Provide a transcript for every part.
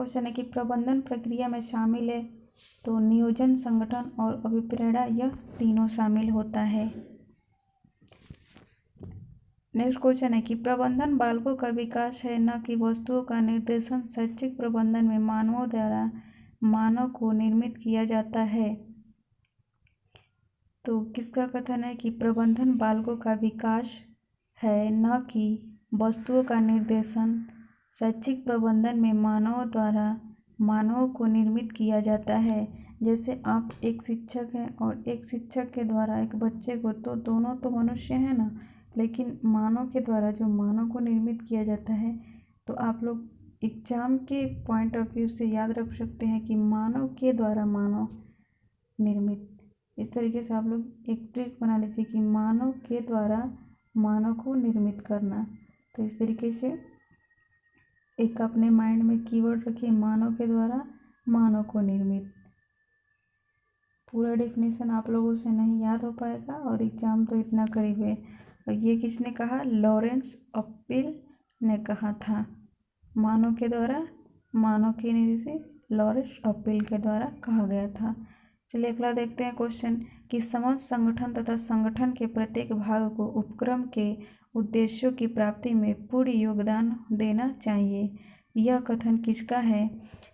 Question है कि प्रबंधन प्रक्रिया में शामिल है तो नियोजन, संगठन और अभिप्रेरणा, यह तीनों शामिल होता है। नेक्स्ट क्वेश्चन है कि प्रबंधन बालकों का विकास है, न कि वस्तुओं का निर्देशन। शैक्षिक प्रबंधन में मानवों द्वारा मानव को निर्मित किया जाता है। तो किसका कथन है कि प्रबंधन बालकों का विकास है, न कि वस्तुओं का निर्देशन। शैक्षिक प्रबंधन में मानवों द्वारा मानवों को निर्मित किया जाता है। जैसे आप एक शिक्षक हैं और एक शिक्षक के द्वारा एक बच्चे को, तो दोनों तो मनुष्य हैं ना, लेकिन मानव के द्वारा जो मानव को निर्मित किया जाता है, तो आप लोग एग्जाम के पॉइंट ऑफ व्यू से याद रख सकते हैं कि मानव के द्वारा मानव निर्मित। इस तरीके से आप लोग एक ट्रिक बना लीजिए कि मानव के द्वारा मानव को निर्मित करना। तो इस तरीके से एक अपने माइंड में कीवर्ड रखिए, मानव के द्वारा मानव को निर्मित। पूरा डेफिनेशन आप लोगों से नहीं याद हो पाएगा और एग्जाम तो इतना करीब है। और ये किसने कहा? लॉरेंस ऑप्पिल ने कहा था। मानव के द्वारा मानव के निर्देश लॉरेंस ऑप्पिल के द्वारा कहा गया था। चलिए अगला देखते हैं क्वेश्चन कि समाज, संगठन तथा संगठन के प्रत्येक भाग को उपक्रम के उद्देश्यों की प्राप्ति में पूर्ण योगदान देना चाहिए। यह कथन किसका है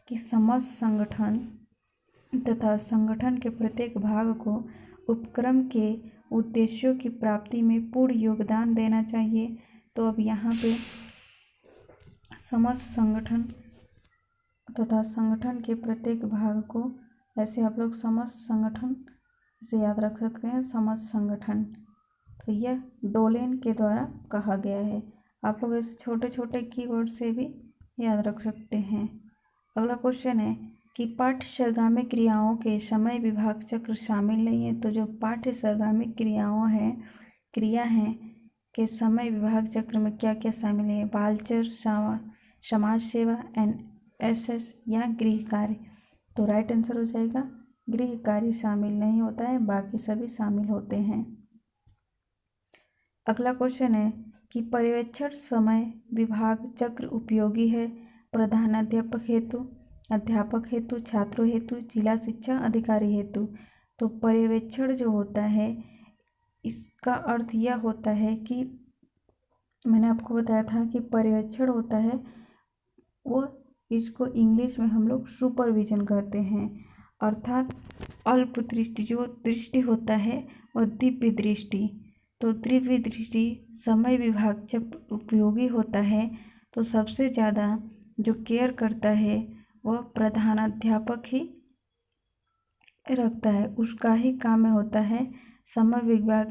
कि समाज, संगठन तथा संगठन के प्रत्येक भाग को उपक्रम के उद्देश्यों की प्राप्ति में पूर्ण योगदान देना चाहिए। तो अब यहाँ पे समाज, संगठन तथा संगठन के प्रत्येक भाग को, ऐसे आप लोग समाज संगठन से याद रख सकते हैं, समाज संगठन। तो यह डोलेन के द्वारा कहा गया है। आप लोग ऐसे छोटे छोटे कीवर्ड से भी याद रख सकते हैं। अगला क्वेश्चन है कि पाठ्य सरगामी क्रियाओं के समय विभाग चक्र शामिल नहीं है। तो जो पाठ्य सरगामी क्रिया हैं के समय विभाग चक्र में क्या क्या शामिल है? बालचर, समाज सेवा, NSS या गृह कार्य। तो राइट आंसर हो जाएगा गृह कार्य शामिल नहीं होता है, बाकी सभी शामिल होते हैं। अगला क्वेश्चन है कि पर्यवेक्षण समय विभाग चक्र उपयोगी है प्रधानाध्यापक हेतु, अध्यापक हेतु, छात्रों हेतु, जिला शिक्षा अधिकारी हेतु। तो पर्यवेक्षण जो होता है, इसका अर्थ यह होता है कि मैंने आपको बताया था कि पर्यवेक्षण होता है वो, इसको इंग्लिश में हम लोग सुपरविजन कहते हैं। अर्थात अल्प दृष्टि जो दृष्टि होता है और दिव्य दृष्टि। तो दिव्य दृष्टि समय विभाग जब उपयोगी होता है तो सबसे ज़्यादा जो केयर करता है वह प्रधानाध्यापक ही रखता है, उसका ही काम में होता है समय विभाग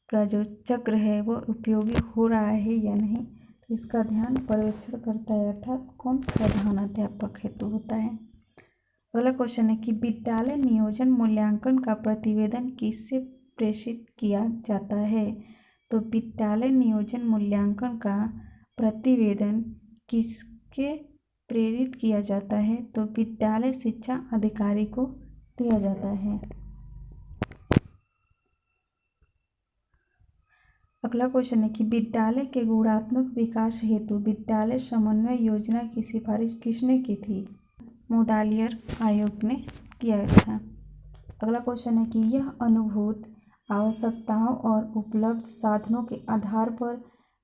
का जो चक्र है वो उपयोगी हो रहा है या नहीं, तो इसका ध्यान पर्यवेक्षण करता है, अर्थात कौन? प्रधानाध्यापक हेतु होता है। अगला क्वेश्चन है कि विद्यालय नियोजन मूल्यांकन का प्रतिवेदन किससे प्रेषित किया जाता है? तो विद्यालय नियोजन मूल्यांकन का प्रतिवेदन किसके प्रेरित किया जाता है? तो विद्यालय शिक्षा अधिकारी को दिया जाता है। अगला क्वेश्चन है कि विद्यालय के गुणात्मक विकास हेतु विद्यालय समन्वय योजना की सिफारिश किसने की थी? मुदालियर आयोग ने किया था। अगला क्वेश्चन है कि यह अनुभूत आवश्यकताओं और उपलब्ध साधनों के आधार पर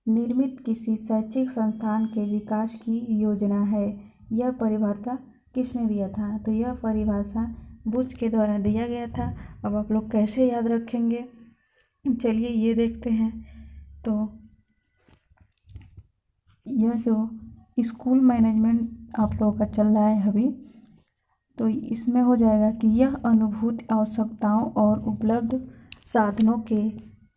निर्मित किसी शैक्षिक संस्थान के विकास की योजना है। यह परिभाषा किसने दिया था? तो यह परिभाषा बुच के द्वारा दिया गया था। अब आप लोग कैसे याद रखेंगे, चलिए ये देखते हैं। तो यह जो स्कूल मैनेजमेंट आप लोगों का चल रहा है अभी, तो इसमें हो जाएगा कि यह अनुभूत आवश्यकताओं और उपलब्ध साधनों के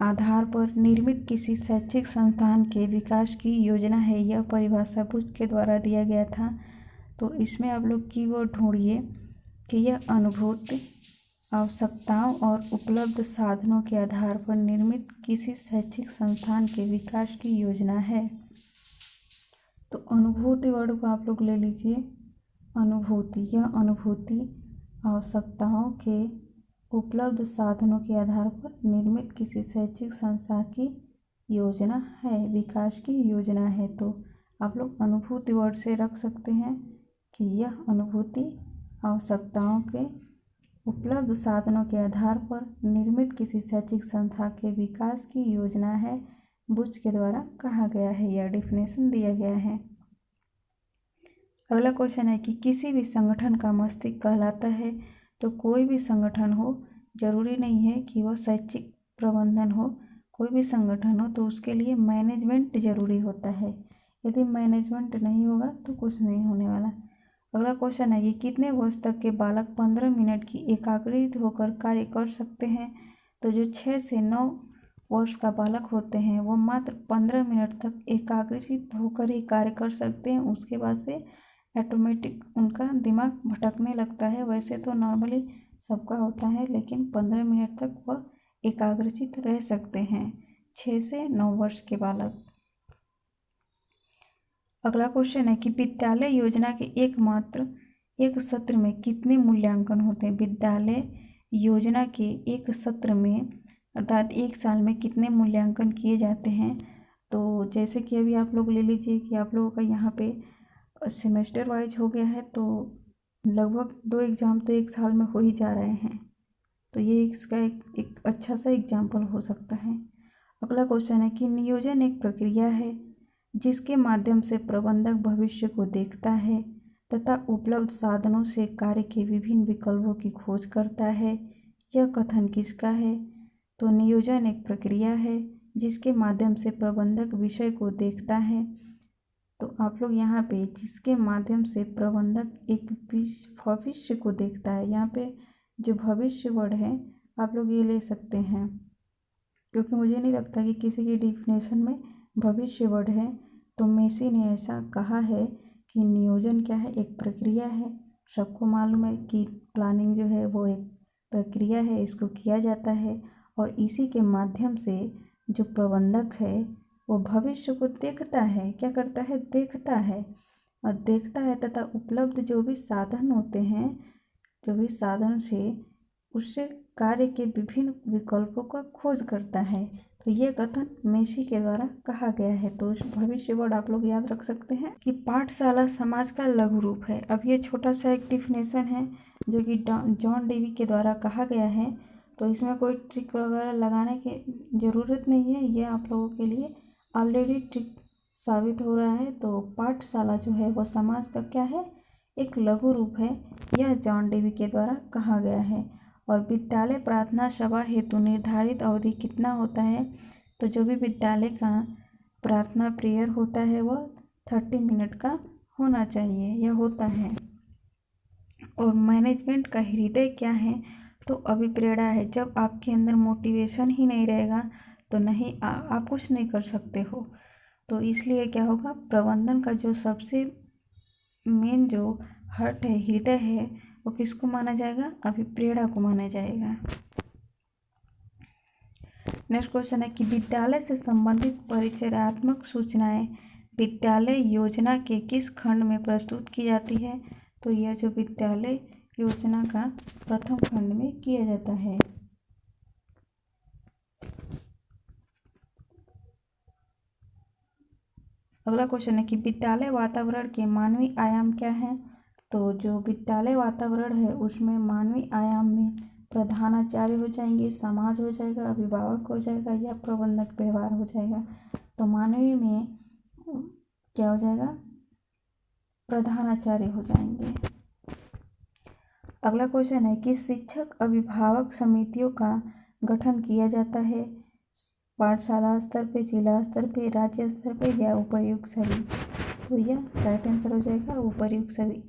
आधार पर निर्मित किसी शैक्षिक संस्थान के विकास की योजना है। यह परिभाषा बुच के द्वारा दिया गया था। तो इसमें आप लोग कीवर्ड ढूंढिए कि यह अनुभूत आवश्यकताओं और उपलब्ध साधनों के आधार पर निर्मित किसी शैक्षिक संस्थान के विकास की योजना है। तो अनुभूति वर्ड को आप लोग ले लीजिए, अनुभूति। यह अनुभूति आवश्यकताओं के उपलब्ध साधनों के आधार पर निर्मित किसी शैक्षिक संस्था की योजना है, विकास की योजना है। तो आप लोग अनुभूति वर्ड से रख सकते हैं कि यह अनुभूति आवश्यकताओं के उपलब्ध साधनों के आधार पर निर्मित किसी शैक्षिक संस्था के विकास की योजना है, बुच के द्वारा कहा गया है। यह डेफिनेशन दिया गया है। अगला क्वेश्चन है कि किसी भी संगठन का मस्तिष्क कहलाता है। तो कोई भी संगठन हो, जरूरी नहीं है कि वह शैक्षिक प्रबंधन हो, कोई भी संगठन हो तो उसके लिए मैनेजमेंट जरूरी होता है। यदि मैनेजमेंट नहीं होगा तो कुछ नहीं होने वाला। अगला क्वेश्चन है कि कितने वर्ष तक के बालक 15 मिनट की एकाग्रित होकर कार्य कर सकते हैं। तो जो 6 से 9 वर्ष का बालक होते हैं वो मात्र 15 मिनट तक एकाग्रचित होकर ही कार्य कर सकते हैं। उसके बाद से ऑटोमेटिक उनका दिमाग भटकने लगता है। वैसे तो नॉर्मली सबका होता है, लेकिन 15 मिनट तक वह एकाग्रचित रह सकते हैं 6 से 9 वर्ष के बालक। अगला क्वेश्चन है कि विद्यालय योजना के एक सत्र में कितने मूल्यांकन होते हैं। विद्यालय योजना के एक सत्र में अर्थात एक साल में कितने मूल्यांकन किए जाते हैं। तो जैसे कि अभी आप लोग ले लीजिए कि आप लोगों का यहाँ पे सेमेस्टर वाइज हो गया है, तो लगभग 2 एग्ज़ाम तो एक साल में हो ही जा रहे हैं। तो ये इसका एक अच्छा सा एग्जाम्पल हो सकता है। अगला क्वेश्चन है कि नियोजन एक प्रक्रिया है जिसके माध्यम से प्रबंधक भविष्य को देखता है तथा उपलब्ध साधनों से कार्य के विभिन्न विकल्पों की खोज करता है। यह कथन किसका है। तो नियोजन एक प्रक्रिया है जिसके माध्यम से प्रबंधक विषय को देखता है। तो आप लोग यहाँ पे जिसके माध्यम से प्रबंधक एक भविष्य को देखता है, यहाँ पे जो भविष्य वर्ड है आप लोग ये ले सकते हैं, क्योंकि मुझे नहीं लगता कि किसी की डिफिनेशन में भविष्य वर्ड है। तो मेसी ने ऐसा कहा है कि नियोजन क्या है, एक प्रक्रिया है। सबको मालूम है कि प्लानिंग जो है वो एक प्रक्रिया है, इसको किया जाता है और इसी के माध्यम से जो प्रबंधक है वो भविष्य को देखता है। क्या करता है, देखता है और देखता है तथा उपलब्ध जो भी साधन होते हैं, जो भी साधन से उससे कार्य के विभिन्न विकल्पों का खोज करता है। तो ये कथन मेसी के द्वारा कहा गया है। तो उस भविष्य वर्ड आप लोग याद रख सकते हैं कि पाठशाला समाज का लघु रूप है। अब ये छोटा सा एक डिफिनेशन है जो कि जॉन डेवी के द्वारा कहा गया है। तो इसमें कोई ट्रिक वगैरह लगाने की ज़रूरत नहीं है, ये आप लोगों के लिए ऑलरेडी ट्रिक साबित हो रहा है। तो पाठशाला जो है वो समाज का क्या है, एक लघु रूप है। यह जॉन डेवी के द्वारा कहा गया है। और विद्यालय प्रार्थना सभा हेतु निर्धारित अवधि कितना होता है। तो जो भी विद्यालय का प्रार्थना प्रेयर होता है वह 30 मिनट का होना चाहिए, यह होता है। और मैनेजमेंट का हृदय क्या है। तो अभिप्रेरणा है। जब आपके अंदर मोटिवेशन ही नहीं रहेगा तो नहीं आप कुछ नहीं कर सकते हो। तो इसलिए क्या होगा, प्रबंधन का जो सबसे मेन जो हार्ट है, हृदय है, वो किसको माना जाएगा, अभिप्रेरणा को माना जाएगा। नेक्स्ट क्वेश्चन है कि विद्यालय से संबंधित परिचयात्मक सूचनाएं विद्यालय योजना के किस खंड में प्रस्तुत की जाती है। तो यह जो विद्यालय योजना का प्रथम खंड में किया जाता है। अगला क्वेश्चन है कि विद्यालय वातावरण के मानवीय आयाम क्या है। तो जो विद्यालय वातावरण है उसमें मानवीय आयाम में प्रधानाचार्य हो जाएंगे, समाज हो जाएगा, अभिभावक हो जाएगा या प्रबंधक व्यवहार हो जाएगा। तो मानवीय में क्या हो जाएगा, प्रधानाचार्य हो जाएंगे। अगला क्वेश्चन है कि शिक्षक अभिभावक समितियों का गठन किया जाता है पाठशाला स्तर पे, जिला स्तर पे, राज्य स्तर पे या उपर्युक्त सभी। तो यह राइट आंसर हो जाएगा उपर्युक्त सभी।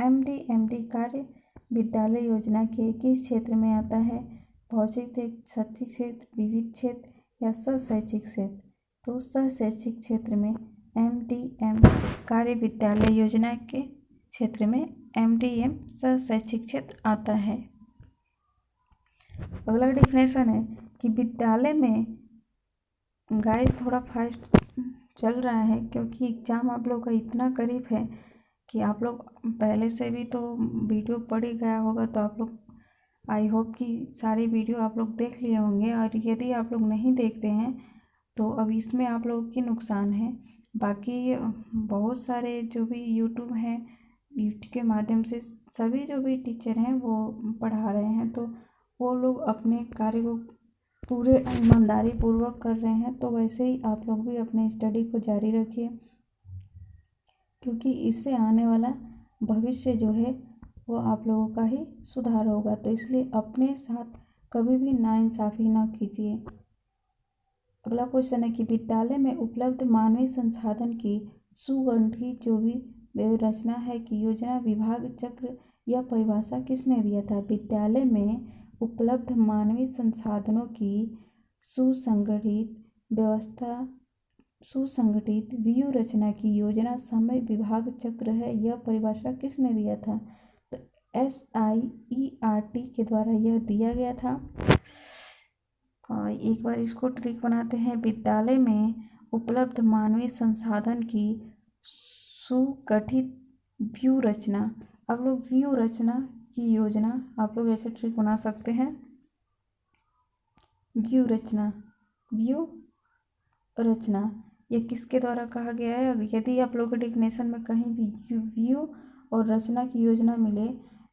एमडी कार्य विद्यालय योजना के किस क्षेत्र में आता है। भौतिक शैक्षिक क्षेत्र, विविध क्षेत्र या सहशैक्षिक क्षेत्र। तो सहशैक्षिक क्षेत्र में एमडीएम कार्य विद्यालय योजना के क्षेत्र में एमडीएम सहशैक्षिक क्षेत्र आता है। अगला डिफिनेशन है कि विद्यालय में गाइस थोड़ा फास्ट चल रहा है क्योंकि एग्ज़ाम आप लोग का इतना करीब है कि आप लोग पहले से भी तो वीडियो पढ़ ही गया होगा। तो आप लोग आई होप कि सारी वीडियो आप लोग देख लिए होंगे। और यदि आप लोग नहीं देखते हैं तो अब इसमें आप लोगों की नुकसान है। बाकी बहुत सारे जो भी यूट्यूब हैं यूट्यूब के माध्यम से सभी जो भी टीचर हैं वो पढ़ा रहे हैं, तो वो लोग अपने कार्य को पूरे ईमानदारी पूर्वक कर रहे हैं। तो वैसे ही आप लोग भी अपने स्टडी को जारी रखिए, क्योंकि इससे आने वाला भविष्य जो है वो आप लोगों का ही सुधार होगा। तो इसलिए अपने साथ कभी भी नाइंसाफ़ी ना कीजिए। अगला क्वेश्चन है कि विद्यालय में उपलब्ध मानवीय संसाधन की सुगठित जो भी व्यवस्था है कि योजना विभाग चक्र यह परिभाषा किसने दिया था? विद्यालय में उपलब्ध मानवीय संसाधनों की सुसंगठित व्यवस्था, सुसंगठित व्यू रचना की योजना समय विभाग चक्र है, यह परिभाषा किसने दिया था? तो SIERT के द्वारा यह दिया गया था। और एक बार इसको ट्रिक बनाते हैं। विद्यालय में उपलब्ध मानवीय संसाधन की सुगठित व्यू रचना। आप लोग व्यू रचना की योजना आप लोग ऐसे ट्रिक बना सकते हैं। व्यू रचना, व्यू रचना ये किसके द्वारा कहा गया है? यदि आप लोग के डिफिनेशन में कहीं भी व्यू और रचना की योजना मिले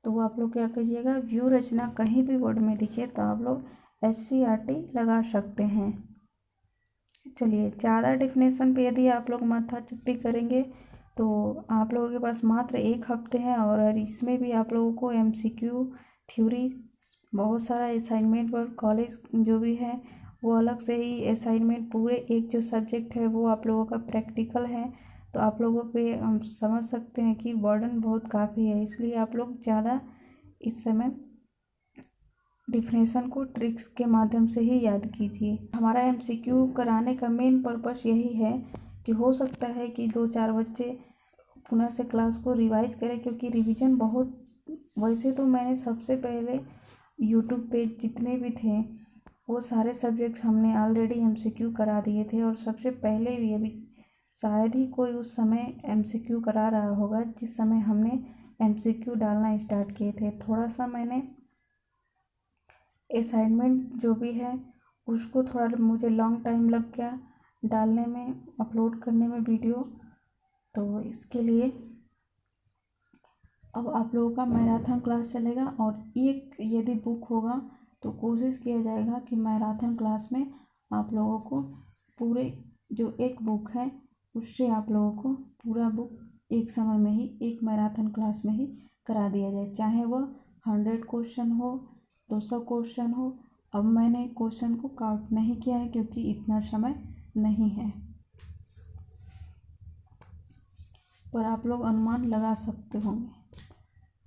तो वो आप लोग क्या कीजिएगा, व्यू रचना कहीं भी वर्ड में दिखे तो आप लोग SCRT लगा सकते हैं। चलिए, ज़्यादा डिफिनेशन पे यदि आप लोग माथा चुप्पी करेंगे तो आप लोगों के पास मात्र 1 हफ्ते हैं, और इसमें भी आप लोगों को MCQ थ्योरी बहुत सारा असाइनमेंट और कॉलेज जो भी है वो अलग से ही असाइनमेंट, पूरे एक जो सब्जेक्ट है वो आप लोगों का प्रैक्टिकल है। तो आप लोगों पे हम समझ सकते हैं कि बर्डन बहुत काफ़ी है, इसलिए आप लोग ज़्यादा इस समय डिफिनेशन को ट्रिक्स के माध्यम से ही याद कीजिए। हमारा MCQ कराने का मेन पर्पस यही है कि हो सकता है कि 2-4 बच्चे पुनः से क्लास को रिवाइज करें, क्योंकि रिवीजन बहुत, वैसे तो मैंने सबसे पहले यूट्यूब पे जितने भी थे वो सारे सब्जेक्ट हमने ऑलरेडी MCQ करा दिए थे, और सबसे पहले भी अभी शायद ही कोई उस समय MCQ करा रहा होगा जिस समय हमने MCQ डालना स्टार्ट किए थे। थोड़ा सा मैंने असाइनमेंट जो भी है उसको थोड़ा मुझे लॉन्ग टाइम लग गया डालने में, अपलोड करने में वीडियो, तो इसके लिए अब आप लोगों का मैराथन क्लास चलेगा। और एक यदि बुक होगा तो कोशिश किया जाएगा कि मैराथन क्लास में आप लोगों को पूरे जो एक बुक है उससे आप लोगों को पूरा बुक एक समय में ही, एक मैराथन क्लास में ही करा दिया जाए, चाहे वह 100 क्वेश्चन हो, 200 क्वेश्चन हो। अब मैंने क्वेश्चन को काउंट नहीं किया है क्योंकि इतना समय नहीं है, पर आप लोग अनुमान लगा सकते होंगे।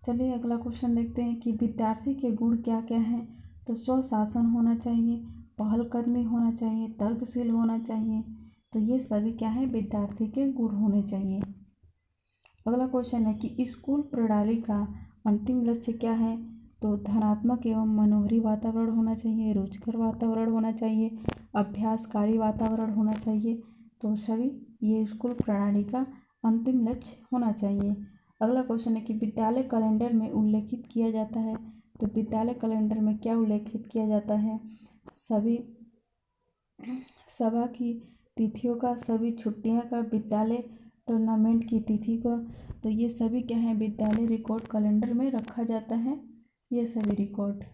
चलिए अगला क्वेश्चन देखते हैं कि विद्यार्थी के गुण क्या क्या हैं? तो स्वशासन होना चाहिए, पहलकदमी होना चाहिए, तर्कशील होना चाहिए। तो ये सभी क्या है, विद्यार्थी के गुण होने चाहिए। अगला क्वेश्चन है कि स्कूल प्रणाली का अंतिम लक्ष्य क्या है? तो धनात्मक एवं मनोहरी वातावरण होना चाहिए, रुचिकर वातावरण होना चाहिए, अभ्यासकारी वातावरण होना चाहिए। तो सभी ये स्कूल प्रणाली का अंतिम लक्ष्य होना चाहिए। अगला क्वेश्चन है कि विद्यालय कैलेंडर में उल्लेखित किया जाता है। तो विद्यालय कैलेंडर में क्या उल्लेखित किया जाता है? सभी सभा की तिथियों का, सभी छुट्टियां का, विद्यालय टूर्नामेंट की तिथि का। तो ये सभी क्या है, विद्यालय रिकॉर्ड कैलेंडर में रखा जाता है, ये सभी रिकॉर्ड।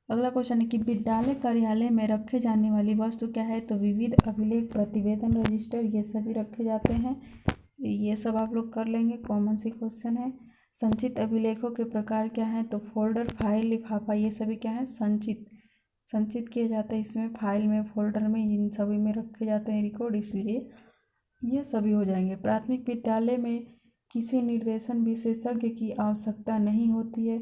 अगला क्वेश्चन है कि विद्यालय कार्यालय में रखे जाने वाली वस्तु क्या है? तो विविध अभिलेख, प्रतिवेदन, रजिस्टर, ये सभी रखे जाते हैं। ये सब आप लोग कर लेंगे, कॉमन सी क्वेश्चन है। संचित अभिलेखों के प्रकार क्या हैं? तो फोल्डर, फाइल, लिफाफा, ये सभी क्या है, संचित किए जाते हैं। इसमें फाइल में, फोल्डर में, इन सभी में रखे जाते हैं रिकॉर्ड, इसलिए ये सभी हो जाएंगे। प्राथमिक विद्यालय में किसी निर्देशन विशेषज्ञ की आवश्यकता नहीं होती है।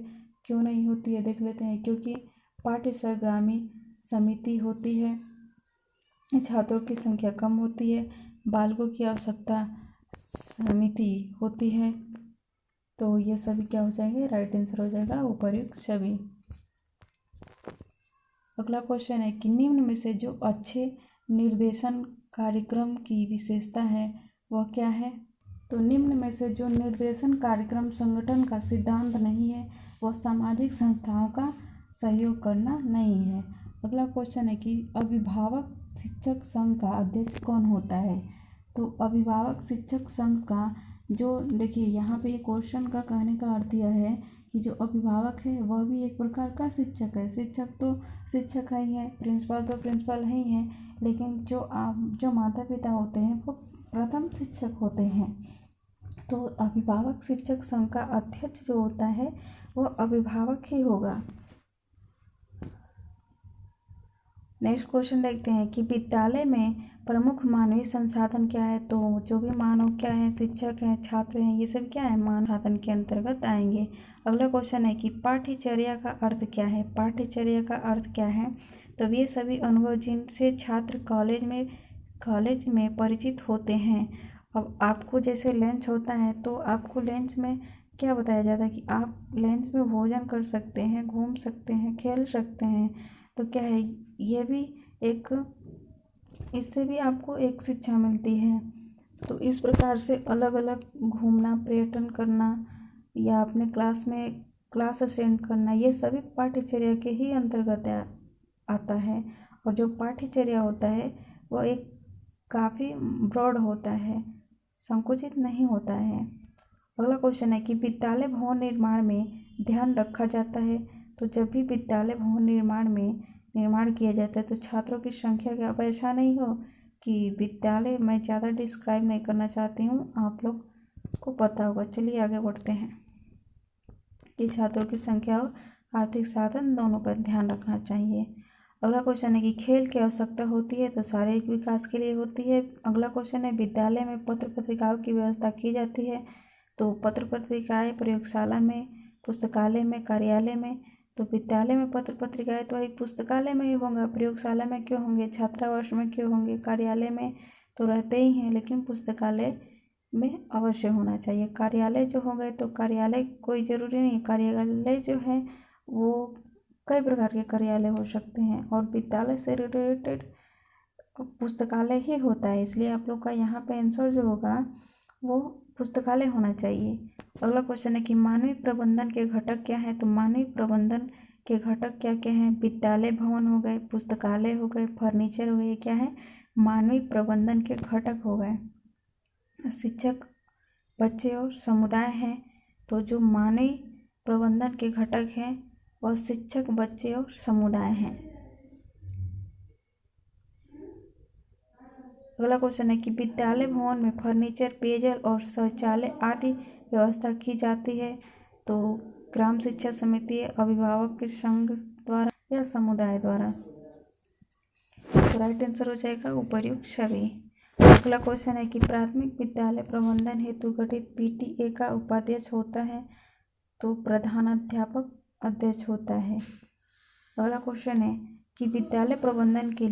क्यों नहीं होती है देख लेते हैं। क्योंकि पाठ्य सहगामी समिति होती है, छात्रों की संख्या कम होती है, बालकों की आवश्यकता समिति होती है। तो ये सभी क्या हो जाएंगे, राइट आंसर हो जाएगा उपर्युक्त सभी। अगला क्वेश्चन है कि निम्न में से जो अच्छे निर्देशन कार्यक्रम की विशेषता है वह क्या है? तो निम्न में से जो निर्देशन कार्यक्रम संगठन का सिद्धांत नहीं है वह सामाजिक संस्थाओं का सहयोग करना नहीं है। अगला क्वेश्चन है कि अभिभावक शिक्षक संघ का अध्यक्ष कौन होता है? तो अभिभावक शिक्षक संघ का जो देखिए यहाँ पे ये क्वेश्चन का कहने का अर्थ यह है कि जो अभिभावक है वह भी एक प्रकार का शिक्षक है। शिक्षक तो शिक्षक ही है, प्रिंसिपल तो प्रिंसिपल ही है, लेकिन जो माता पिता होते हैं वो प्रथम शिक्षक होते हैं। तो अभिभावक शिक्षक संघ का अध्यक्ष जो होता है वो अभिभावक ही होगा। नेक्स्ट क्वेश्चन देखते हैं कि विद्यालय में प्रमुख मानवीय संसाधन क्या है। तो जो भी मानव क्या है, शिक्षक हैं, छात्र हैं, ये सब क्या है, मानव संसाधन के अंतर्गत आएंगे। अगला क्वेश्चन है कि पाठ्यचर्या का अर्थ क्या है। पाठ्यचर्या का अर्थ क्या है, तो ये सभी अनुभव जिनसे छात्र कॉलेज में परिचित होते हैं। अब आपको जैसे लंच होता है तो आपको लंच में क्या बताया जाता है कि आप लंच में भोजन कर सकते हैं, घूम सकते हैं, खेल सकते हैं। तो क्या है, ये भी एक, इससे भी आपको एक शिक्षा मिलती है। तो इस प्रकार से अलग अलग घूमना, पर्यटन करना या अपने क्लास अटेंड करना, ये सभी पाठ्यचर्या के ही अंतर्गत आता है। और जो पाठ्यचर्या होता है वो एक काफ़ी ब्रॉड होता है, संकुचित नहीं होता है। अगला क्वेश्चन है कि विद्यालय भवन निर्माण में ध्यान रखा जाता है। तो जब भी विद्यालय भवन निर्माण किया जाता है तो छात्रों की संख्या क्या, अब ऐसा नहीं हो कि विद्यालय मैं ज़्यादा डिस्क्राइब नहीं करना चाहती हूँ, आप लोग को पता होगा। चलिए आगे बढ़ते हैं कि छात्रों की संख्या और आर्थिक साधन दोनों पर ध्यान रखना चाहिए। अगला क्वेश्चन है कि खेल की आवश्यकता होती है, तो शारीरिक विकास के लिए होती है। अगला क्वेश्चन है विद्यालय में पत्र पत्रिकाओं की व्यवस्था की जाती है। तो पत्र पत्रिकाएँ प्रयोगशाला में, पुस्तकालय में, कार्यालय में। तो विद्यालय में पत्र पत्रिकाएँ तो वही पुस्तकालय में ही होंगे, प्रयोगशाला में क्यों होंगे, छात्रावास में क्यों होंगे, कार्यालय में तो रहते ही हैं, लेकिन पुस्तकालय में अवश्य होना चाहिए। कार्यालय जो हो गए तो कार्यालय कोई ज़रूरी नहीं, कार्यालय जो है वो कई प्रकार के कार्यालय हो सकते हैं और विद्यालय से रिलेटेड पुस्तकालय ही होता है, इसलिए आप लोग का यहाँ पे आंसर जो होगा वो पुस्तकालय होना चाहिए। अगला क्वेश्चन है कि मानवीय प्रबंधन के घटक क्या हैं। तो मानवीय प्रबंधन के घटक क्या क्या हैं, विद्यालय भवन हो गए, पुस्तकालय हो गए, फर्नीचर हो गए, क्या है, मानवीय प्रबंधन के घटक हो गए। शिक्षक, बच्चे और समुदाय हैं। तो जो मानवीय प्रबंधन के घटक हैं वह शिक्षक, बच्चे और समुदाय हैं। अगला क्वेश्चन है कि विद्यालय भवन में फर्नीचर, पेयजल और शौचालय आदि व्यवस्था की जाती है। तो ग्राम शिक्षा समिति, अभिभावक के संघ द्वारा या समुदाय द्वारा। तो राइट आंसर हो जाएगा उपर्युक्त सभी। अगला क्वेश्चन है कि प्राथमिक विद्यालय प्रबंधन हेतु गठित पीटीए का उपाध्यक्ष होता है। तो प्रधानाध्यापक अध्यक्ष होता है। अगला क्वेश्चन है कि विद्यालय प्रबंधन के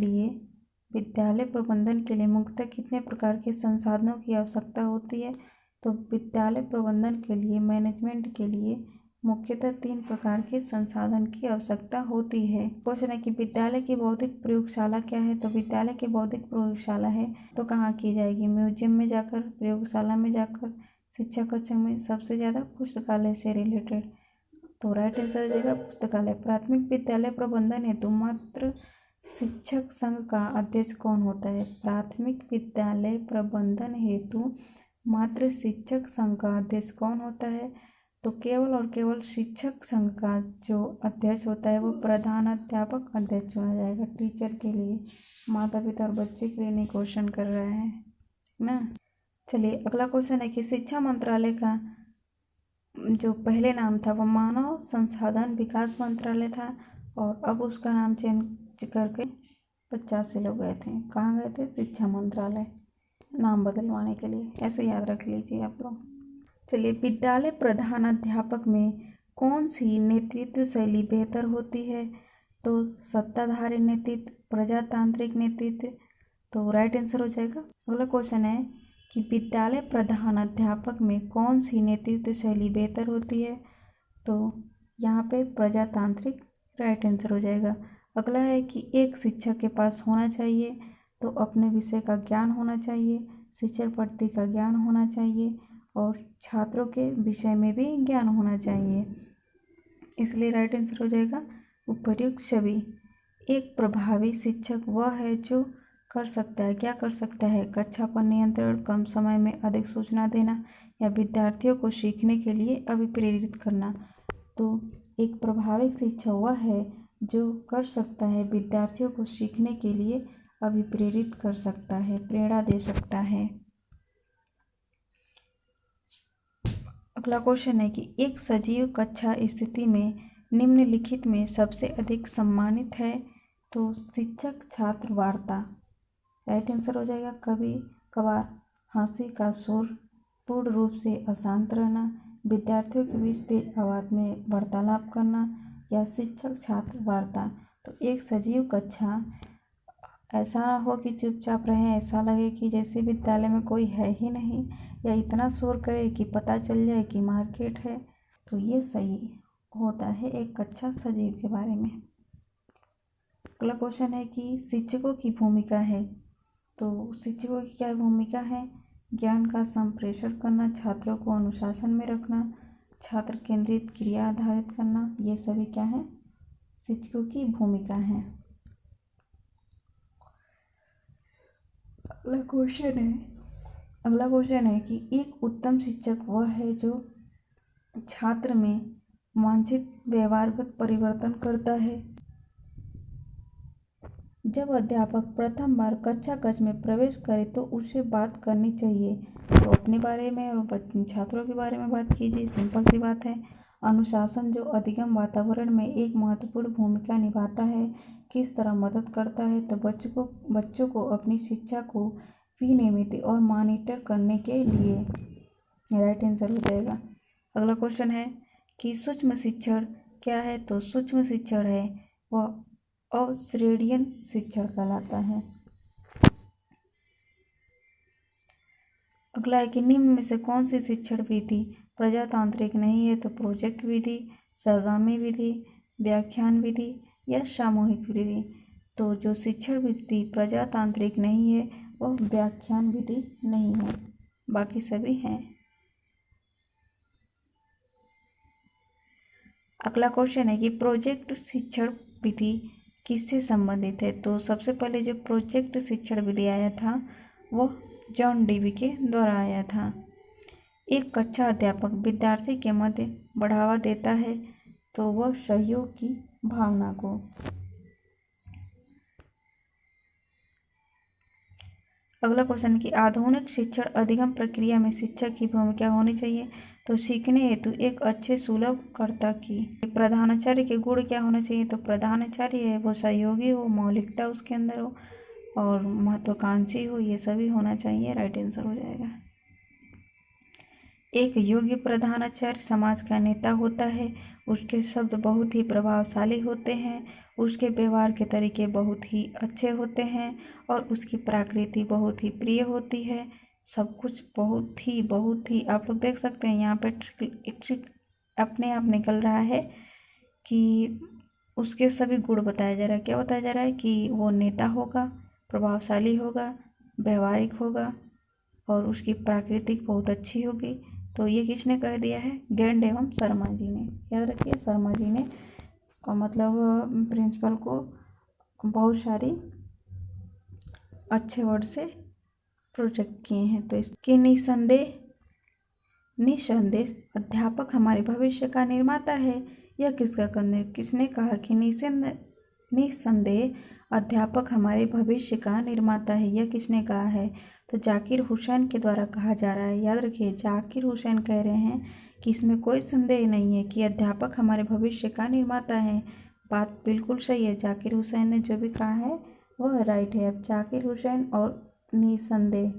लिए मुख्यतः कितने प्रकार के संसाधनों की आवश्यकता होती है। तो विद्यालय प्रबंधन के लिए, मैनेजमेंट के लिए मुख्यतः 3 प्रकार के संसाधन की आवश्यकता होती है। क्वेश्चन है कि विद्यालय की बौद्धिक प्रयोगशाला क्या है। तो विद्यालय की बौद्धिक प्रयोगशाला है तो कहाँ की जाएगी, म्यूजियम में जाकर, प्रयोगशाला में जाकर, शिक्षा कक्ष में, सबसे ज़्यादा पुस्तकालय से रिलेटेड। तो राइट आंसर हो जाएगा पुस्तकालय। प्राथमिक विद्यालय प्रबंधन हेतु मात्र शिक्षक संघ का अध्यक्ष कौन होता है। प्राथमिक विद्यालय प्रबंधन हेतु मात्र शिक्षक संघ का अध्यक्ष कौन होता है। तो केवल और केवल शिक्षक संघ का जो अध्यक्ष होता है वो प्रधानाध्यापक अध्यक्ष चुना जाएगा। टीचर के लिए, माता पिता और बच्चे के लिए नहीं क्वेश्चन कर रहा है ना। चलिए अगला क्वेश्चन है कि शिक्षा मंत्रालय का जो पहले नाम था वो मानव संसाधन विकास मंत्रालय था और अब उसका नाम चेंज करके 85 लोग गए थे। कहाँ गए थे, शिक्षा मंत्रालय, नाम बदलवाने के लिए, ऐसे याद रख लीजिए आप लोग। चलिए विद्यालय प्रधानाध्यापक में कौन सी नेतृत्व शैली बेहतर होती है। तो सत्ताधारी नेतृत्व, प्रजातांत्रिक नेतृत्व। तो राइट आंसर हो जाएगा। अगला क्वेश्चन है कि विद्यालय प्रधानाध्यापक में कौन सी नेतृत्व शैली बेहतर होती है। तो यहाँ पे प्रजातांत्रिक राइट आंसर हो जाएगा। अगला है कि एक शिक्षक के पास होना चाहिए, तो अपने विषय का ज्ञान होना चाहिए, शिक्षक पद्धति का ज्ञान होना चाहिए और छात्रों के विषय में भी ज्ञान होना चाहिए, इसलिए राइट आंसर हो जाएगा उपर्युक्त सभी। एक प्रभावी शिक्षक वह है जो कर सकता है? क्या कर सकता है? कक्षा पर नियंत्रण, कम समय में अधिक सूचना देना, या विद्यार्थियों को सीखने के लिए अभिप्रेरित करना। तो एक प्रभावी शिक्षक वह है जो कर सकता है, विद्यार्थियों को सीखने के लिए अभिप्रेरित कर सकता है, प्रेरणा दे सकता है। अगला क्वेश्चन है कि एक सजीव कक्षा स्थिति में निम्नलिखित में सबसे अधिक सम्मानित है। तो शिक्षक छात्र वार्ता राइट आंसर हो जाएगा। कभी कभार हंसी का शोर, पूर्ण रूप से अशांत रहना, विद्यार्थियों के बीच तेज आवाज में वार्तालाप करना, या शिक्षक छात्र वार्ता। तो एक सजीव कक्षा ऐसा ना हो कि चुपचाप रहें, ऐसा लगे कि जैसे विद्यालय में कोई है ही नहीं, या इतना शोर करे कि पता चल जाए कि मार्केट है। तो ये सही होता है एक कक्षा सजीव के बारे में। अगला क्वेश्चन है कि शिक्षकों की भूमिका है। तो शिक्षकों की क्या भूमिका है? ज्ञान का संप्रेषण करना, छात्रों को अनुशासन में रखना, छात्र केंद्रित क्रिया आधारित करना, ये सभी क्या है? शिक्षकों की भूमिका है। अगला क्वेश्चन है कि एक उत्तम शिक्षक वह है जो छात्र में वांछित व्यवहारगत परिवर्तन करता है। जब अध्यापक प्रथम बार कक्षा कक्ष में प्रवेश करे तो उससे बात करनी चाहिए। तो अपने बारे में और छात्रों के बारे में बात कीजिए, सिंपल सी बात है। अनुशासन जो अधिगम वातावरण में एक महत्वपूर्ण भूमिका निभाता है, किस तरह मदद करता है? तो बच्चों को अपनी शिक्षा को विनियमित और मॉनिटर करने के लिए राइट आंसर हो जाएगा। अगला क्वेश्चन है कि सूक्ष्म शिक्षण क्या है? तो सूक्ष्म शिक्षण है वह अश्रेणीय शिक्षण कहलाता है। अगला है कि निम्न में से कौन सी शिक्षण विधि प्रजातांत्रिक नहीं है? तो प्रोजेक्ट विधि, सहगामी विधि, व्याख्यान विधि, या सामूहिक विधि। तो जो शिक्षण विधि प्रजातांत्रिक नहीं है वह व्याख्यान विधि नहीं है, बाकी सभी हैं। अगला क्वेश्चन है कि प्रोजेक्ट शिक्षण विधि किससे संबंधित है? तो सबसे पहले जो प्रोजेक्ट शिक्षण विधि आया था वह जॉन डीवी के द्वारा आया था। एक कक्षा अध्यापक विद्यार्थी के मध्य बढ़ावा देता है तो वह सहयोग की भावना को। अगला क्वेश्चन है कि आधुनिक शिक्षण अधिगम प्रक्रिया में शिक्षक की भूमिका होनी चाहिए। तो सीखने हेतु एक अच्छे सुलभकर्ता की। प्रधानाचार्य के गुण क्या होना चाहिए? तो प्रधानाचार्य है वो सहयोगी हो, मौलिकता उसके अंदर हो, और महत्वाकांक्षी हो, ये सभी होना चाहिए। राइट आंसर हो जाएगा। एक योग्य प्रधानाचार्य समाज का नेता होता है। उसके शब्द बहुत ही प्रभावशाली होते हैं, उसके व्यवहार के तरीके बहुत ही अच्छे होते हैं, और उसकी प्रकृति बहुत ही प्रिय होती है। सब कुछ बहुत ही आप लोग देख सकते हैं यहाँ पे ट्रिक अपने आप निकल रहा है कि उसके सभी गुण बताया जा रहा है। क्या बताया जा रहा है? कि वो नेता होगा, प्रभावशाली होगा, व्यवहारिक होगा, और उसकी प्रकृति बहुत अच्छी होगी। तो ये किसने कह दिया है? गैंड एवं शर्मा जी ने। याद रखिए, शर्मा जी ने मतलब प्रिंसिपल को बहुत सारी अच्छे वर्ड से प्रोजेक्ट किए हैं। तो इसके निसंदेह अध्यापक हमारे भविष्य का निर्माता है। यह किसने कहा कि निसंदेह अध्यापक हमारे भविष्य का निर्माता है? यह किसने कहा है? तो जाकिर हुसैन के द्वारा कहा जा रहा है। याद रखिए, जाकिर हुसैन कह रहे हैं कि इसमें कोई संदेह नहीं है कि अध्यापक हमारे भविष्य का निर्माता है। बात बिल्कुल सही है, जाकिर हुसैन ने जो भी कहा है वह राइट है। अब जाकिर हुसैन और निसंदेह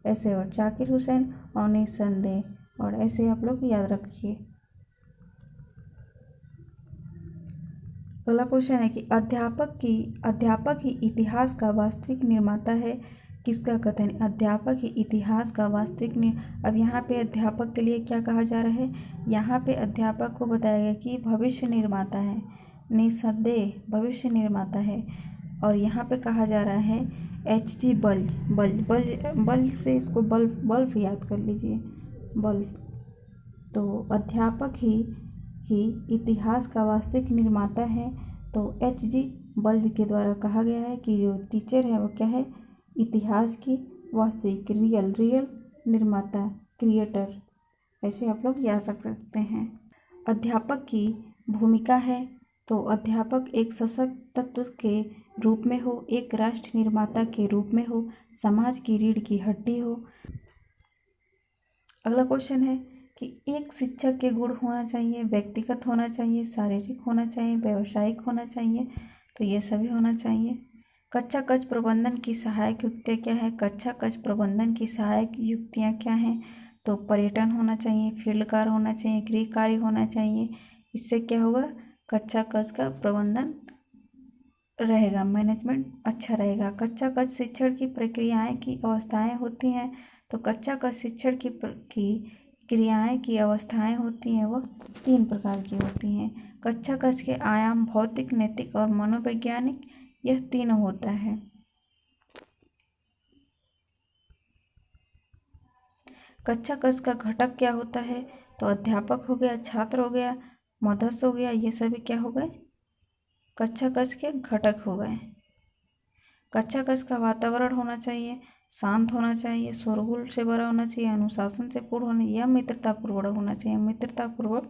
ऐसे, और जाकिर हुसैन और निसंदेह, और ऐसे आप लोग याद रखिए। अगला क्वेश्चन है कि अध्यापक ही इतिहास का वास्तविक निर्माता है। किसका कथन? अध्यापक ही इतिहास का वास्तविक अब यहाँ पे अध्यापक के लिए क्या कहा जा रहा है? यहाँ पे अध्यापक को बताया गया कि भविष्य निर्माता है, निसंदेह भविष्य निर्माता है। और यहाँ पे कहा जा रहा है H.G. बल्ब से इसको बल्ब याद कर लीजिए, बल्ब। तो अध्यापक ही इतिहास का वास्तविक निर्माता है। तो H.G. बल्ज के द्वारा कहा गया है कि जो टीचर है वो क्या है, इतिहास की वास्तविक रियल निर्माता, क्रिएटर, ऐसे आप लोग याद रख सकते हैं। अध्यापक की भूमिका है तो अध्यापक एक सशक्त तत्व के रूप में हो, एक राष्ट्र निर्माता के रूप में हो, समाज की रीढ़ की हड्डी हो। अगला क्वेश्चन है कि एक शिक्षक के गुण होना चाहिए, व्यक्तिगत होना चाहिए, शारीरिक होना चाहिए, व्यावसायिक होना चाहिए, तो ये सभी होना चाहिए। कक्षा कक्ष प्रबंधन की सहायक युक्तियाँ क्या है? कक्षा कक्ष प्रबंधन की सहायक युक्तियाँ क्या हैं? तो पर्यटन होना चाहिए, फील्ड कार्य होना चाहिए, गृह कार्य होना चाहिए। इससे क्या होगा? कक्षा कक्ष का प्रबंधन रहेगा, मैनेजमेंट अच्छा रहेगा। कक्षा कक्ष शिक्षण की प्रक्रियाएं की अवस्थाएं होती हैं, तो कक्षा कक्ष शिक्षण की क्रियाएं की अवस्थाएं होती हैं वह 3 प्रकार की होती हैं। कक्षा कक्ष के आयाम भौतिक, नैतिक और मनोवैज्ञानिक, यह तीनों होता है। कक्षा कक्ष का घटक क्या होता है? तो अध्यापक हो गया, छात्र हो गया, मदरसा हो गया, ये सभी क्या हो गए? कक्षा कक्ष के घटक हो गए। कक्षा कक्ष का वातावरण होना चाहिए, शांत होना चाहिए, शोरगुल से भरा होना चाहिए, अनुशासन से पूर्ण होना या मित्रतापूर्वक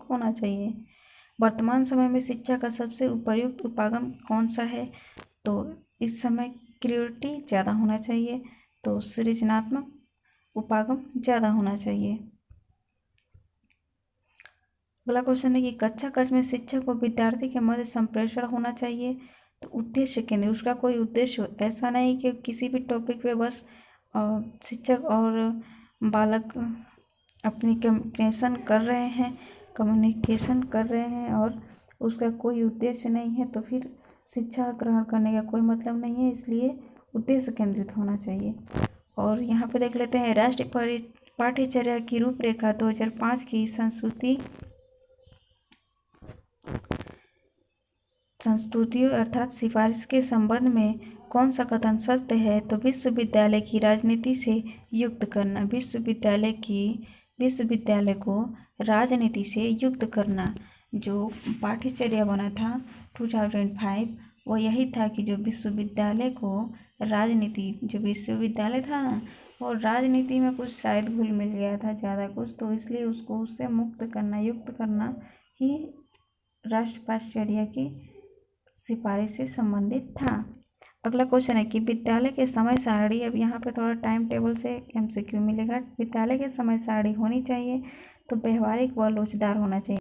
होना चाहिए। वर्तमान समय में शिक्षा का सबसे उपयुक्त उपागम कौन सा है? तो इस समय क्रिएटिविटी ज़्यादा होना चाहिए, तो सृजनात्मक उपागम ज़्यादा होना चाहिए। अगला क्वेश्चन है कि कक्षा कक्ष में शिक्षक और विद्यार्थी के मध्य संप्रेषण होना चाहिए, तो उद्देश्य केंद्र, उसका कोई उद्देश्य हो, ऐसा नहीं कि किसी भी टॉपिक पे बस शिक्षक और बालक अपनी कम्युनिकेशन कर रहे हैं और उसका कोई उद्देश्य नहीं है, तो फिर शिक्षा ग्रहण करने का कोई मतलब नहीं है, इसलिए उद्देश्य केंद्रित होना चाहिए। और यहाँ पे देख लेते हैं राष्ट्रीय पाठ्यचर्या की रूपरेखा 2005 की संस्तुतियों अर्थात सिफारिश के संबंध में कौन सा कथन सत्य है? तो विश्वविद्यालय की राजनीति से युक्त करना, विश्वविद्यालय को राजनीति से युक्त करना। जो पाठ्यचर्या बना था 2005 वो यही था कि जो विश्वविद्यालय था ना, वो राजनीति में कुछ शायद घुल मिल गया था ज़्यादा कुछ, तो इसलिए उसको उससे युक्त करना ही राष्ट्रीय पाठ्यचर्या की सिफारिश से संबंधित था। अगला क्वेश्चन है कि विद्यालय के समय सारणी, अब यहाँ पे थोड़ा टाइम टेबल से MCQ मिलेगा। विद्यालय के समय सारणी होनी चाहिए तो व्यवहारिक व लोचदार होना चाहिए।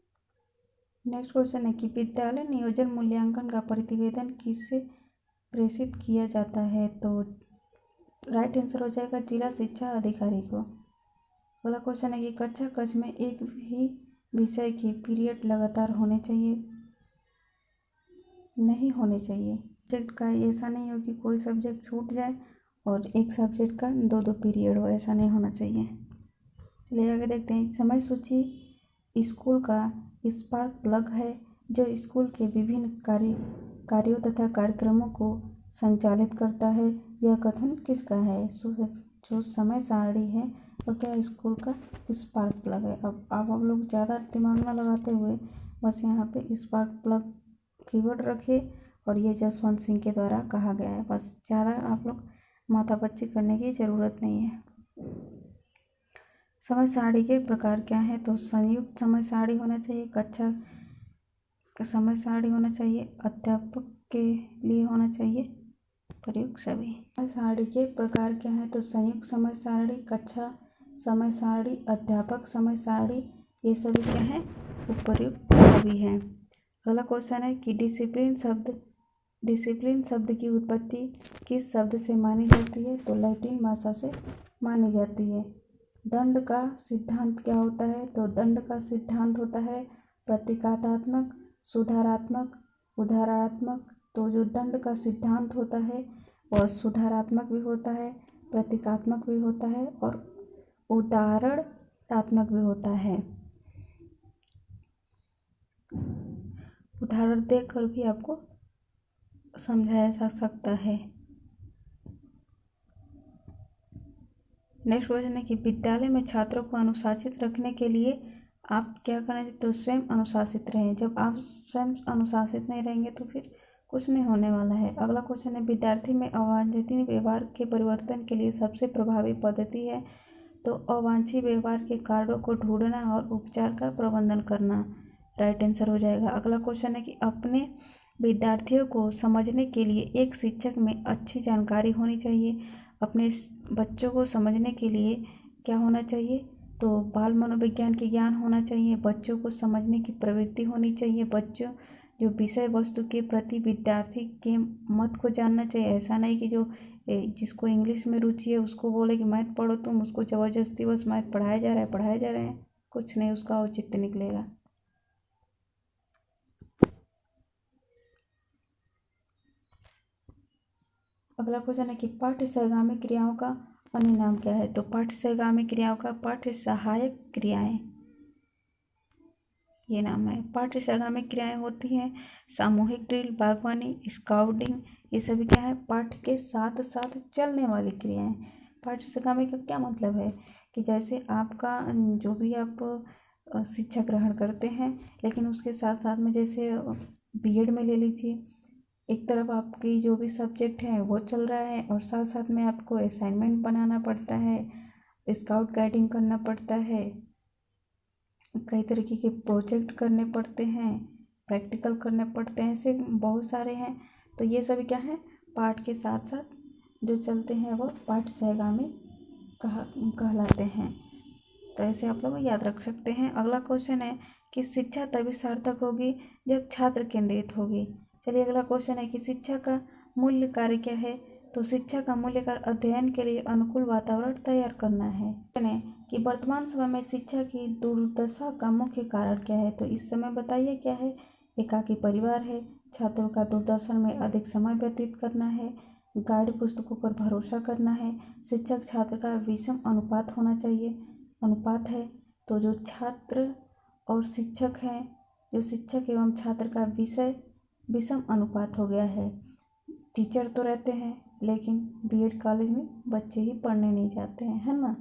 नेक्स्ट क्वेश्चन है कि विद्यालय नियोजन मूल्यांकन का प्रतिवेदन किससे प्रेषित किया जाता है? तो राइट आंसर हो जाएगा जिला शिक्षा अधिकारी को। अगला क्वेश्चन है कि कक्षा कक्ष में एक ही विषय के पीरियड लगातार होने चाहिए? नहीं होने चाहिए। सब्जेक्ट का ऐसा नहीं हो कि कोई सब्जेक्ट छूट जाए और एक सब्जेक्ट का 2 पीरियड हो, ऐसा नहीं होना चाहिए। चलिए आगे देखते हैं। समय सूची स्कूल का स्पार्क प्लग है जो स्कूल के विभिन्न कार्यों तथा कार्यक्रमों को संचालित करता है। यह कथन किसका है? जो समय सारणी है वो क्या स्कूल का स्पार्क प्लग है। अब आप लोग ज़्यादा दिमाग न लगाते हुए बस यहाँ पे स्पार्क प्लग कीवर्ड रखिए और ये जसवंत सिंह के द्वारा कहा गया है, बस ज़्यादा आप लोग माथापच्ची करने की ज़रूरत नहीं है। समय सारणी के प्रकार क्या है? तो संयुक्त समय सारणी होना चाहिए, कक्षा का समय सारणी होना चाहिए, अध्यापक के लिए होना चाहिए, प्रयुक्त सभी। समय सारणी के प्रकार क्या है? तो संयुक्त समय सारणी, कक्षा समय सारणी, अध्यापक समय सारणी, ये सभी क्या है? उपयुक्त सभी हैं। अगला क्वेश्चन है कि डिसिप्लिन शब्द की उत्पत्ति किस शब्द से मानी जाती है? तो लैटिन भाषा से मानी जाती है। दंड का सिद्धांत क्या होता है? तो दंड का सिद्धांत होता है प्रतीकात्मक, सुधारात्मक, उदाहरणात्मक। तो जो दंड का सिद्धांत होता है वह सुधारात्मक भी होता है, प्रतीकात्मक भी होता है और उदाहरणात्मक भी होता है। उदाहरण देकर भी आपको समझाया जा सकता है। नेक्स्ट क्वेश्चन है कि विद्यालय में छात्रों को अनुशासित रखने के लिए आप क्या करना चाहिए? तो स्वयं अनुशासित रहें। जब आप स्वयं अनुशासित नहीं रहेंगे तो फिर कुछ नहीं होने वाला है। अगला क्वेश्चन है, विद्यार्थी में अवांछनीय व्यवहार के परिवर्तन के लिए सबसे प्रभावी पद्धति है। तो अवांछनीय व्यवहार के कारणों को ढूंढना और उपचार का प्रबंधन करना राइट आंसर हो जाएगा। अगला क्वेश्चन है कि अपने विद्यार्थियों को समझने के लिए एक शिक्षक में अच्छी जानकारी होनी चाहिए। अपने बच्चों को समझने के लिए क्या होना चाहिए? तो बाल मनोविज्ञान के ज्ञान होना चाहिए, बच्चों को समझने की प्रवृत्ति होनी चाहिए, बच्चों जो विषय वस्तु के प्रति विद्यार्थी के मत को जानना चाहिए। ऐसा नहीं कि जो जिसको इंग्लिश में रुचि है उसको बोले कि मैथ पढ़ो तुम, उसको ज़बरदस्ती बस मैथ पढ़ाया जा रहा है, कुछ नहीं उसका औचित्य निकलेगा। अगला क्वेश्चन है कि पाठ्य सहगामी क्रियाओं का अन्य नाम क्या है? तो पाठ्य सहगामी क्रियाओं का पाठ्य सहायक क्रियाएं ये नाम है। पाठ्य सहगामी क्रियाएं होती हैं सामूहिक ड्रिल, बागवानी, स्काउटिंग, ये सभी क्या है? पाठ के साथ साथ चलने वाली क्रियाएं। पाठ्य सहगामी का क्या मतलब है कि जैसे आपका जो भी आप शिक्षा ग्रहण करते हैं, लेकिन उसके साथ साथ में जैसे बीएड में ले लीजिए, एक तरफ आपकी जो भी सब्जेक्ट है वो चल रहा है और साथ साथ में आपको असाइनमेंट बनाना पड़ता है, स्काउट गाइडिंग करना पड़ता है, कई तरीके के प्रोजेक्ट करने पड़ते हैं, प्रैक्टिकल करने पड़ते हैं, ऐसे बहुत सारे हैं। तो ये सभी क्या है? पाठ के साथ साथ जो चलते हैं वो पाठ्य सहगामी कहलाते हैं। तो ऐसे आप लोग याद रख सकते हैं। अगला क्वेश्चन है कि शिक्षा तभी सार्थक होगी जब छात्र केंद्रित होगी। चलिए अगला क्वेश्चन है कि शिक्षा का मूल्य कार्य क्या है? तो शिक्षा का मूल्य कार्य अध्ययन के लिए अनुकूल वातावरण तैयार करना है। कि वर्तमान समय में शिक्षा की दुर्दशा का मुख्य कारण क्या है? तो इस समय बताइए क्या है? एकाकी परिवार है, छात्रों का दूरदर्शन में अधिक समय व्यतीत करना है, गाइड पुस्तकों पर भरोसा करना है, शिक्षक छात्र का विषम अनुपात होना चाहिए। अनुपात है तो जो छात्र और शिक्षक हैं, जो शिक्षक एवं छात्र का विषम अनुपात हो गया है। टीचर तो रहते हैं लेकिन बीएड कॉलेज में बच्चे ही पढ़ने नहीं जाते हैं, है ना?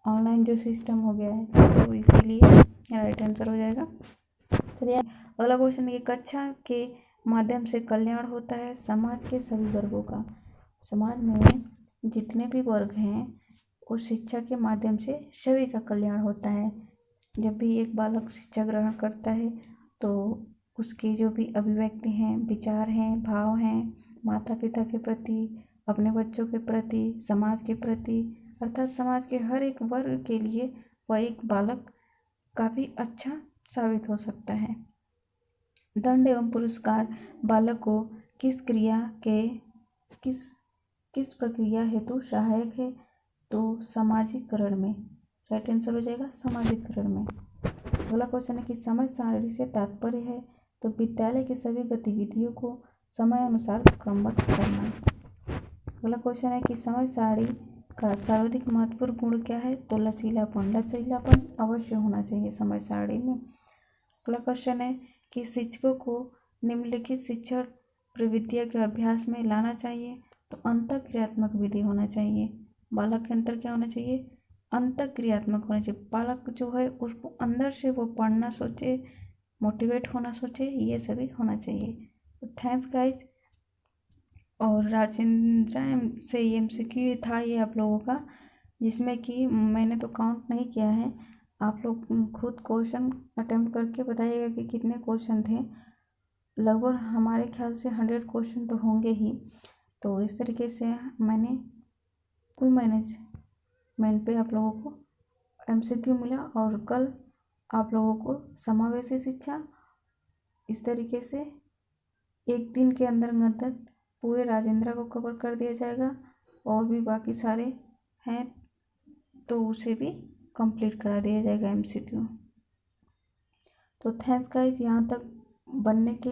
ऑनलाइन जो सिस्टम हो गया है तो इसीलिए राइट आंसर हो जाएगा। चलिए अगला क्वेश्चन है, कक्षा के माध्यम से कल्याण होता है समाज के सभी वर्गों का। समाज में जितने भी वर्ग हैं उस शिक्षा के माध्यम से सभी का कल्याण होता है। जब भी एक बालक शिक्षा ग्रहण करता है तो उसके जो भी अभिव्यक्ति हैं, विचार हैं, भाव हैं, माता पिता के प्रति, अपने बच्चों के प्रति, समाज के प्रति, अर्थात समाज के हर एक वर्ग के लिए वह एक बालक काफ़ी अच्छा साबित हो सकता है। दंड एवं पुरस्कार बालक को किस प्रक्रिया हेतु सहायक है? तो सामाजिकरण में राइट आंसर हो जाएगा, सामाजिकरण में। अगला क्वेश्चन है कि समय सारणी से तात्पर्य है? तो विद्यालय की सभी गतिविधियों को समय अनुसार क्रमबद्ध करना। अगला क्वेश्चन है कि समय सारणी का सर्वाधिक महत्वपूर्ण गुण क्या है? तो लचीलापन अवश्य होना चाहिए समय सारणी में। अगला क्वेश्चन है कि शिक्षकों को निम्नलिखित शिक्षण प्रवृत्तियों के अभ्यास में लाना चाहिए। तो अंतःक्रियात्मक विधि होना चाहिए। बालक के अंतर क्या होना चाहिए? अंतःक्रियात्मक होना चाहिए। बालक जो है उसको अंदर से वो पढ़ना सोचे, मोटिवेट होना सोचे, ये सभी होना चाहिए। तो थैंक्स गाइज। और राजेंद्र से MCQ था ये आप लोगों का, जिसमें कि मैंने तो काउंट नहीं किया है, आप लोग खुद क्वेश्चन अटेम्प्ट करके बताइएगा कि कितने क्वेश्चन थे। लगभग हमारे ख्याल से 100 क्वेश्चन तो होंगे ही। तो इस तरीके से मैंने कुल मैनेजमेंट पे आप लोगों को MCQ मिला और कल आप लोगों को समावेशी शिक्षा इस तरीके से एक दिन के अंदर पूरे राजेंद्र को कवर कर दिया जाएगा और भी बाकी सारे हैं तो उसे भी कंप्लीट करा दिया जाएगा MCQ। तो थैंक्स गाइस यहाँ तक बनने के